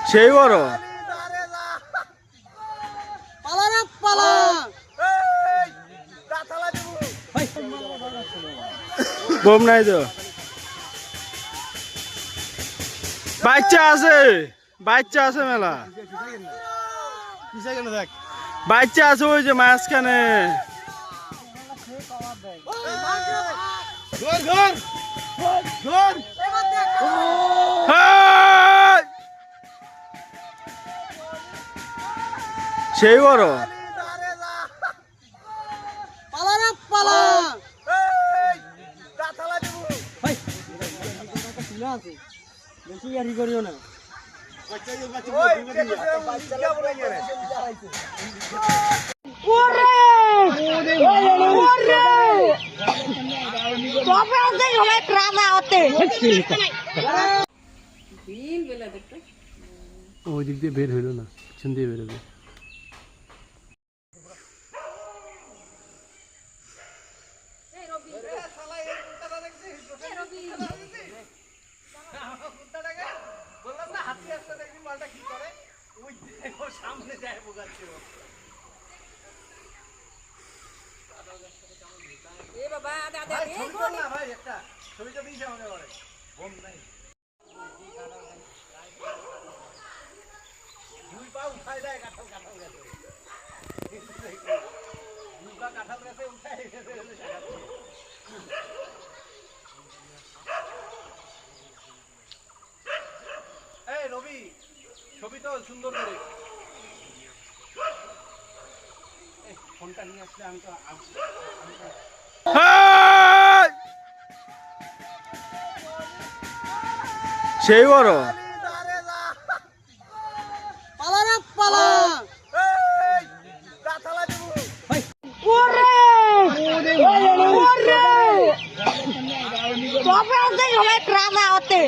সেই বড় বোম নাই তো বাচ্চা আছে মেলা বাচ্চা আছে ওই যে মাঝখানে সেই বড় বেশি ইয়ারি করিও না ওই দিক দিয়ে বের হইল না পিছন দিয়ে বেরোবে রবি ছবি তো সুন্দর করে ফোনটা নিয়ে আসলে আমি তো সেই বড় ট্রামা হতে